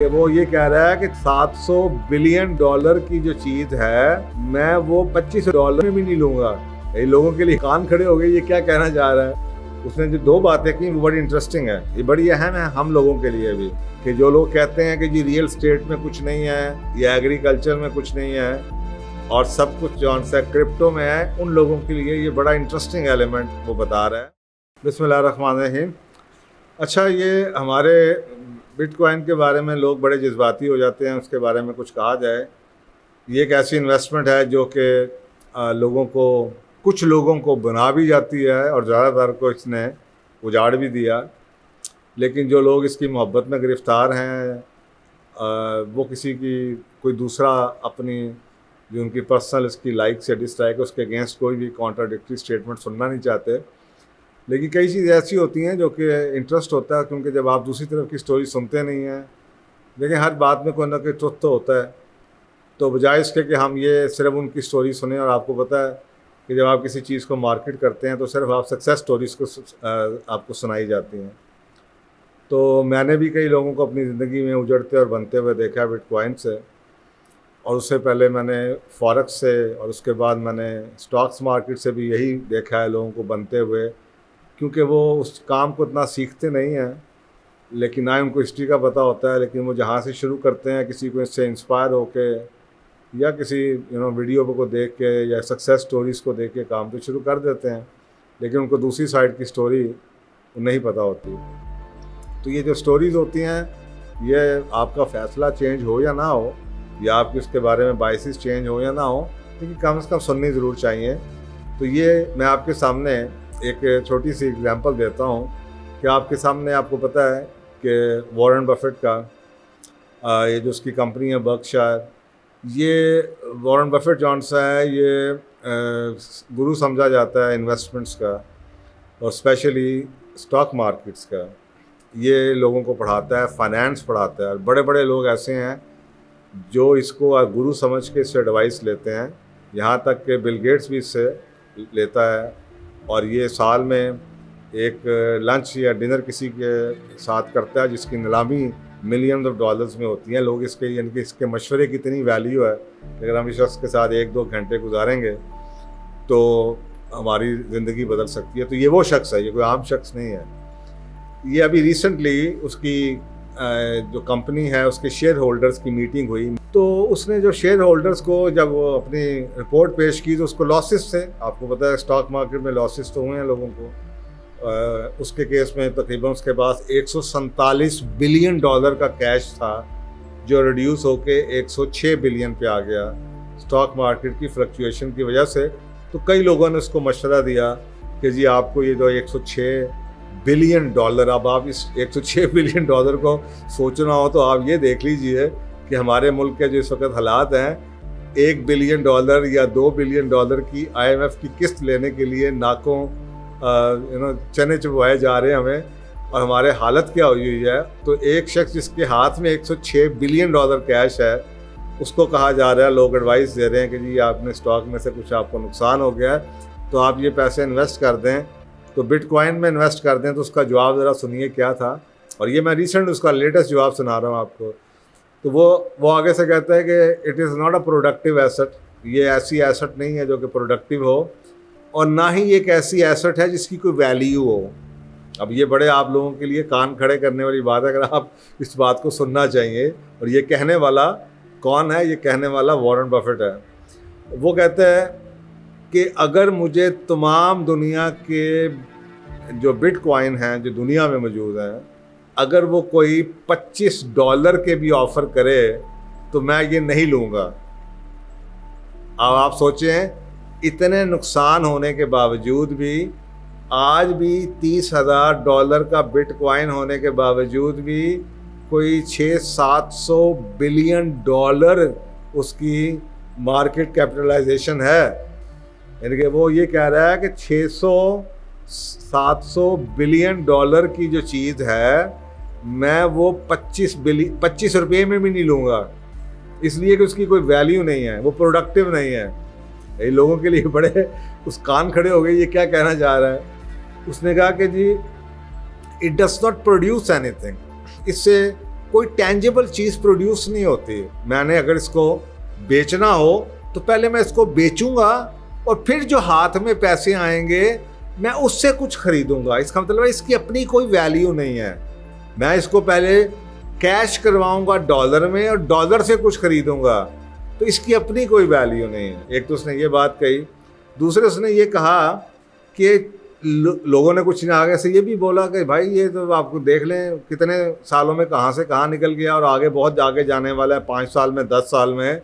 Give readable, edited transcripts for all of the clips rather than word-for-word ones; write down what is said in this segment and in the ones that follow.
वो ये कह रहा है कि 700 बिलियन डॉलर की जो चीज है मैं वो $25 में भी नहीं लूंगा। ये लोगों के लिए कान खड़े हो गए, ये क्या कहना चाह रहा है। उसने जो दो बातें की वो बड़ी इंटरेस्टिंग है, ये बड़ी अहम है हम लोगों के लिए भी, कि जो लोग कहते हैं कि जी रियल स्टेट में कुछ नहीं है या एग्रीकल्चर में कुछ नहीं है और सब कुछ जो सा क्रिप्टो में है, उन लोगों के लिए ये बड़ा इंटरेस्टिंग एलिमेंट वो बता रहा है। बिस्मिल्लाहिर्रहमानिर्रहीम। अच्छा, ये हमारे बिटकॉइन के बारे में लोग बड़े जज्बाती हो जाते हैं, उसके बारे में कुछ कहा जाए। ये एक ऐसी इन्वेस्टमेंट है जो कि कुछ लोगों को बना भी जाती है और ज़्यादातर को इसने उजाड़ भी दिया। लेकिन जो लोग इसकी मोहब्बत में गिरफ़्तार हैं वो किसी की कोई दूसरा अपनी जो उनकी पर्सनल इसकी लाइक से डिसलाइक है उसके अगेंस्ट कोई भी कॉन्ट्राडिक्टरी स्टेटमेंट सुनना नहीं चाहते। लेकिन कई चीज़ें ऐसी होती हैं जो कि इंटरेस्ट होता है, क्योंकि जब आप दूसरी तरफ की स्टोरी सुनते नहीं हैं, लेकिन हर बात में कोई ना कोई ट्रुथ तो होता है। तो बजाय इसके कि हम ये सिर्फ उनकी स्टोरी सुने, और आपको पता है कि जब आप किसी चीज़ को मार्केट करते हैं तो सिर्फ आप सक्सेस स्टोरीज़ को आपको सुनाई जाती हैं। तो मैंने भी कई लोगों को अपनी ज़िंदगी में उजड़ते और बनते हुए देखा है बिटकॉइन से, और उससे पहले मैंने फॉरेक्स से, और उसके बाद मैंने स्टॉक्स मार्केट से भी यही देखा है लोगों को बनते हुए, क्योंकि वो उस काम को इतना सीखते नहीं हैं, लेकिन ना ही उनको हिस्ट्री का पता होता है। लेकिन वो जहाँ से शुरू करते हैं, किसी को इससे इंस्पायर होके या किसी वीडियो को देख के या सक्सेस स्टोरीज़ को देख के काम तो शुरू कर देते हैं, लेकिन उनको दूसरी साइड की स्टोरी नहीं पता होती। तो ये जो स्टोरीज़ होती हैं, ये आपका फ़ैसला चेंज हो या ना हो, या आपके उसके बारे में बाइसेस चेंज हो या ना हो, लेकिन कम से कम सुननी ज़रूर चाहिए। तो ये मैं आपके सामने एक छोटी सी एग्जांपल देता हूँ कि आपके सामने, आपको पता है कि वॉरेन बफेट का ये जो उसकी कंपनी है बर्कशायर, ये वॉरेन बफेट जौन सा है ये गुरु समझा जाता है इन्वेस्टमेंट्स का और स्पेशली स्टॉक मार्केट्स का। ये लोगों को पढ़ाता है, फाइनेंस पढ़ाता है, और बड़े बड़े लोग ऐसे हैं जो इसको गुरु समझ के इससे एडवाइस लेते हैं। यहाँ तक कि बिल गेट्स भी इससे लेता है, और ये साल में एक लंच या डिनर किसी के साथ करता है जिसकी नीलामी मिलियन ऑफ डॉलर्स में होती हैं। लोग इसके यानी कि इसके मशवरे की इतनी वैल्यू है कि अगर हम इस शख्स के साथ 1-2 घंटे गुजारेंगे तो हमारी ज़िंदगी बदल सकती है। तो ये वो शख्स है, ये कोई आम शख्स नहीं है। ये अभी रिसेंटली उसकी जो कंपनी है उसके शेयर होल्डर्स की मीटिंग हुई, तो उसने जो शेयर होल्डर्स को जब वो अपनी रिपोर्ट पेश की तो उसको लॉसेस थे। आपको पता है स्टॉक मार्केट में लॉसेस तो हुए हैं लोगों को। उसके केस में तकरीबन उसके पास $147 बिलियन का कैश था, जो रिड्यूस होके 106 बिलियन पे आ गया स्टॉक मार्केट की फ्लक्चुएशन की वजह से। तो कई लोगों ने उसको मशवरा दिया कि जी आपको ये जो $106 बिलियन, अब आप इस $106 बिलियन को सोचना हो तो आप ये देख लीजिए कि हमारे मुल्क के जो इस वक्त हालात हैं, $1 बिलियन या $2 बिलियन की IMF की किस्त लेने के लिए नाकों चने चबवाए जा रहे हैं हमें, और हमारे हालत क्या हुई हुई है। तो एक शख्स जिसके हाथ में $106 बिलियन कैश है, उसको कहा जा रहा है, लोग एडवाइस दे रहे हैं कि जी आपने स्टॉक में से कुछ आपको नुकसान हो गया है तो आप ये पैसे इन्वेस्ट कर दें, तो बिटकॉइन में इन्वेस्ट कर दें। तो उसका जवाब ज़रा सुनिए क्या था, और ये मैं रिसेंट उसका लेटेस्ट जवाब सुना रहा हूँ आपको। तो वो आगे से कहता है कि it is not a productive asset, ये ऐसी एसेट नहीं है जो कि प्रोडक्टिव हो, और ना ही एक ऐसी एसेट है जिसकी कोई वैल्यू हो। अब ये बड़े आप लोगों के लिए कान खड़े करने वाली बात है, अगर आप इस बात को सुनना चाहिए। और ये कहने वाला कौन है? ये कहने वाला वॉरेन बफेट है। वो कहते हैं कि अगर मुझे तमाम दुनिया के जो बिटकॉइन हैं जो दुनिया में मौजूद हैं, अगर वो कोई $25 के भी ऑफ़र करे तो मैं ये नहीं लूँगा। अब आप सोचें, इतने नुकसान होने के बावजूद भी, आज भी $30,000 का बिटकॉइन होने के बावजूद भी कोई 600-700 बिलियन उसकी मार्केट कैपिटलाइजेशन है। यानी कि वो ये कह रहा है कि 600-700 बिलियन की जो चीज़ है मैं वो 25 रुपये में भी नहीं लूँगा, इसलिए कि उसकी कोई वैल्यू नहीं है, वो प्रोडक्टिव नहीं है। ये लोगों के लिए बड़े उस कान खड़े हो गए, ये क्या कहना चाह रहा है। उसने कहा कि जी it does not produce anything, इससे कोई टेंजिबल चीज़ प्रोड्यूस नहीं होती। मैंने अगर इसको बेचना हो तो पहले मैं इसको बेचूंगा और फिर जो हाथ में पैसे आएंगे मैं उससे कुछ खरीदूंगा। इसका मतलब है इसकी अपनी कोई वैल्यू नहीं है। मैं इसको पहले कैश करवाऊंगा डॉलर में और डॉलर से कुछ खरीदूंगा, तो इसकी अपनी कोई वैल्यू नहीं है। एक तो उसने ये बात कही। दूसरे उसने ये कहा कि लोगों ने कुछ आगे से ये भी बोला कि भाई ये तो आपको देख लें कितने सालों में कहाँ से कहाँ निकल गया और आगे बहुत आगे जाने वाला है, 5 साल में 10 साल में।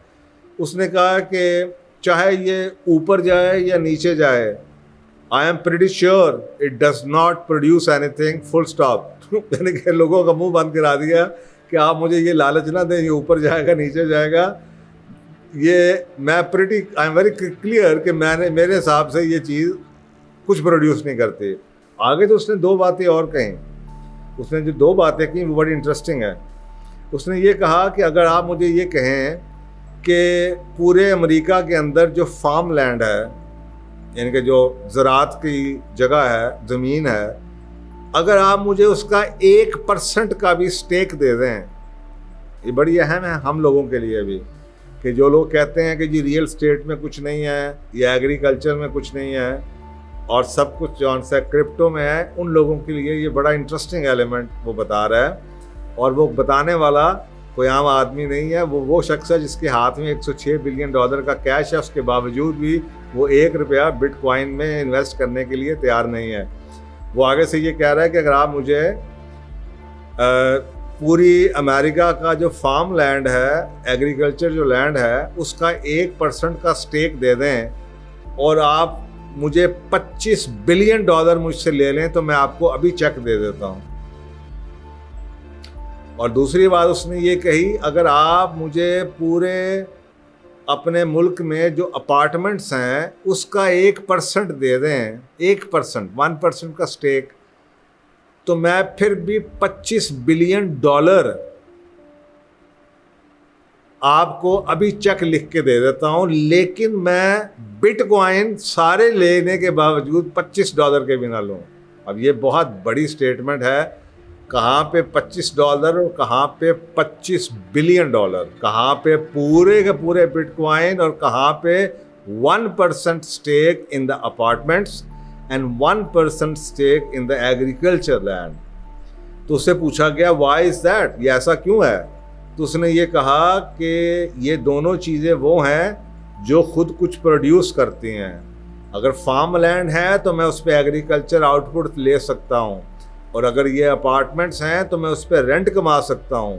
उसने कहा कि चाहे ये ऊपर जाए या नीचे जाए, I am pretty sure it does not produce anything, full stop. यानी कि लोगों का मुंह बंद करा दिया कि आप मुझे ये लालच ना दें, ये ऊपर जाएगा नीचे जाएगा। ये मैं आई एम वेरी क्लियर कि मेरे हिसाब से ये चीज़ कुछ प्रोड्यूस नहीं करती। आगे तो उसने 2 बातें और कहीं। उसने जो 2 बातें की वो बड़ी इंटरेस्टिंग है। उसने ये कहा कि अगर आप मुझे ये कहें कि पूरे अमेरिका के अंदर जो फार्म लैंड है, यानी कि जो ज़राअत की जगह है, ज़मीन है, अगर आप मुझे उसका 1% का भी स्टेक दे दें, ये बड़ी अहम है हम लोगों के लिए भी, कि जो लोग कहते हैं कि जी रियल स्टेट में कुछ नहीं है या एग्रीकल्चर में कुछ नहीं है और सब कुछ जो सा क्रिप्टो में है, उन लोगों के लिए ये बड़ा इंटरेस्टिंग एलिमेंट वो बता रहा है। और वो बताने वाला कोई आम आदमी नहीं है, वो शख्स है जिसके हाथ में $106 बिलियन का कैश है, उसके बावजूद भी वो 1 रुपया बिटकॉइन में इन्वेस्ट करने के लिए तैयार नहीं है। वो आगे से ये कह रहा है कि अगर आप मुझे पूरी अमेरिका का जो फार्म लैंड है, एग्रीकल्चर जो लैंड है, उसका 1% का स्टेक दे दें और आप मुझे $25 बिलियन मुझसे ले लें, तो मैं आपको अभी चेक दे देता हूँ। और दूसरी बात उसने ये कही, अगर आप मुझे पूरे अपने मुल्क में जो अपार्टमेंट्स हैं उसका 1% दे दें, 1% का स्टेक, तो मैं फिर भी $25 बिलियन आपको अभी चेक लिख के दे देता हूं, लेकिन मैं बिटकॉइन सारे लेने के बावजूद $25 के बिना लूं। अब ये बहुत बड़ी स्टेटमेंट है। कहाँ पे $25 और कहाँ पे $25 बिलियन, कहाँ पे पूरे के पूरे बिटकॉइन और कहाँ पे 1% stake in the apartments and 1% stake in the agriculture land. तो उससे पूछा गया व्हाई इज दैट, ये ऐसा क्यों है? तो उसने ये कहा कि ये दोनों चीज़ें वो हैं जो खुद कुछ प्रोड्यूस करती हैं। अगर फार्म लैंड है तो मैं उस पर एग्रीकल्चर आउटपुट ले सकता हूँ, और अगर ये अपार्टमेंट्स हैं तो मैं उस पर रेंट कमा सकता हूँ,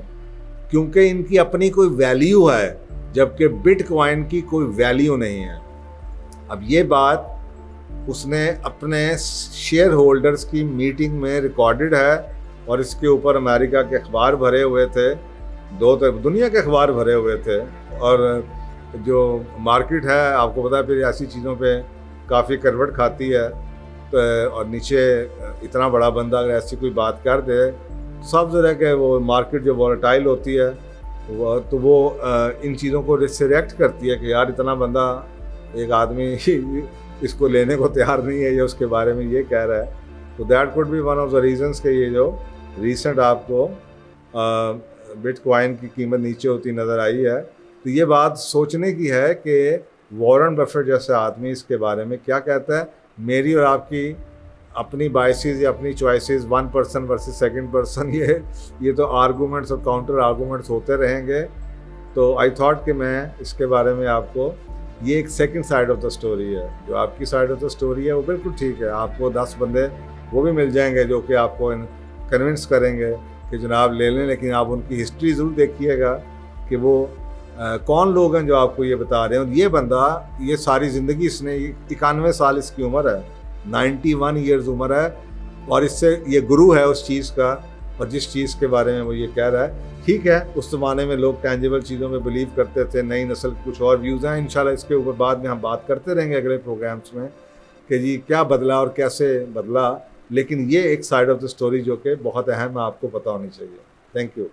क्योंकि इनकी अपनी कोई वैल्यू है, जबकि बिटकॉइन की कोई वैल्यू नहीं है। अब ये बात उसने अपने शेयर होल्डर्स की मीटिंग में रिकॉर्डेड है, और इसके ऊपर अमेरिका के अखबार भरे हुए थे, 2 दुनिया के अखबार भरे हुए थे। और जो मार्केट है आपको पता है फिर ऐसी चीज़ों पे काफ़ी करवट खाती है। तो और नीचे इतना बड़ा बंदा अगर ऐसी कोई बात कर दे, सब जगह के वो मार्केट जो वॉलेटाइल होती है तो वो इन चीज़ों को रिएक्ट करती है कि यार इतना बंदा, एक आदमी इसको लेने को तैयार नहीं है, ये उसके बारे में ये कह रहा है। तो that could be one of the reasons कि ये जो रिसेंट आपको बिटकॉइन की कीमत नीचे होती नज़र आई है। तो ये बात सोचने की है कि वॉरेन बफेट जैसे आदमी इसके बारे में क्या कहता है। मेरी और आपकी अपनी बायसेस या अपनी चॉइसेस, 1% वर्सेस 2%, ये तो आर्गूमेंट्स और काउंटर आर्गूमेंट्स होते रहेंगे। तो आई थॉट कि मैं इसके बारे में आपको, ये एक second side of the story है। जो आपकी साइड ऑफ द स्टोरी है वो बिल्कुल ठीक है, आपको 10 बंदे वो भी मिल जाएंगे जो कि आपको कन्विंस करेंगे कि जनाब ले लें, लेकिन आप उनकी हिस्ट्री ज़रूर देखिएगा कि वो कौन लोग हैं जो आपको ये बता रहे हैं। और ये बंदा, ये सारी ज़िंदगी इसने, 91 साल इसकी उम्र है, 91 ईयर्स उम्र है, और इससे ये गुरु है उस चीज़ का, और जिस चीज़ के बारे में वो ये कह रहा है। ठीक है, उस ज़माने में लोग टेंजिबल चीज़ों में बिलीव करते थे, नई नस्ल के कुछ और व्यूज़ हैं। इंशाल्लाह इसके ऊपर बाद में हम बात करते रहेंगे अगले प्रोग्राम्स में कि जी क्या बदला और कैसे बदला। लेकिन ये एक साइड ऑफ द स्टोरी जो कि बहुत अहम है, आपको पता होनी चाहिए। Thank you.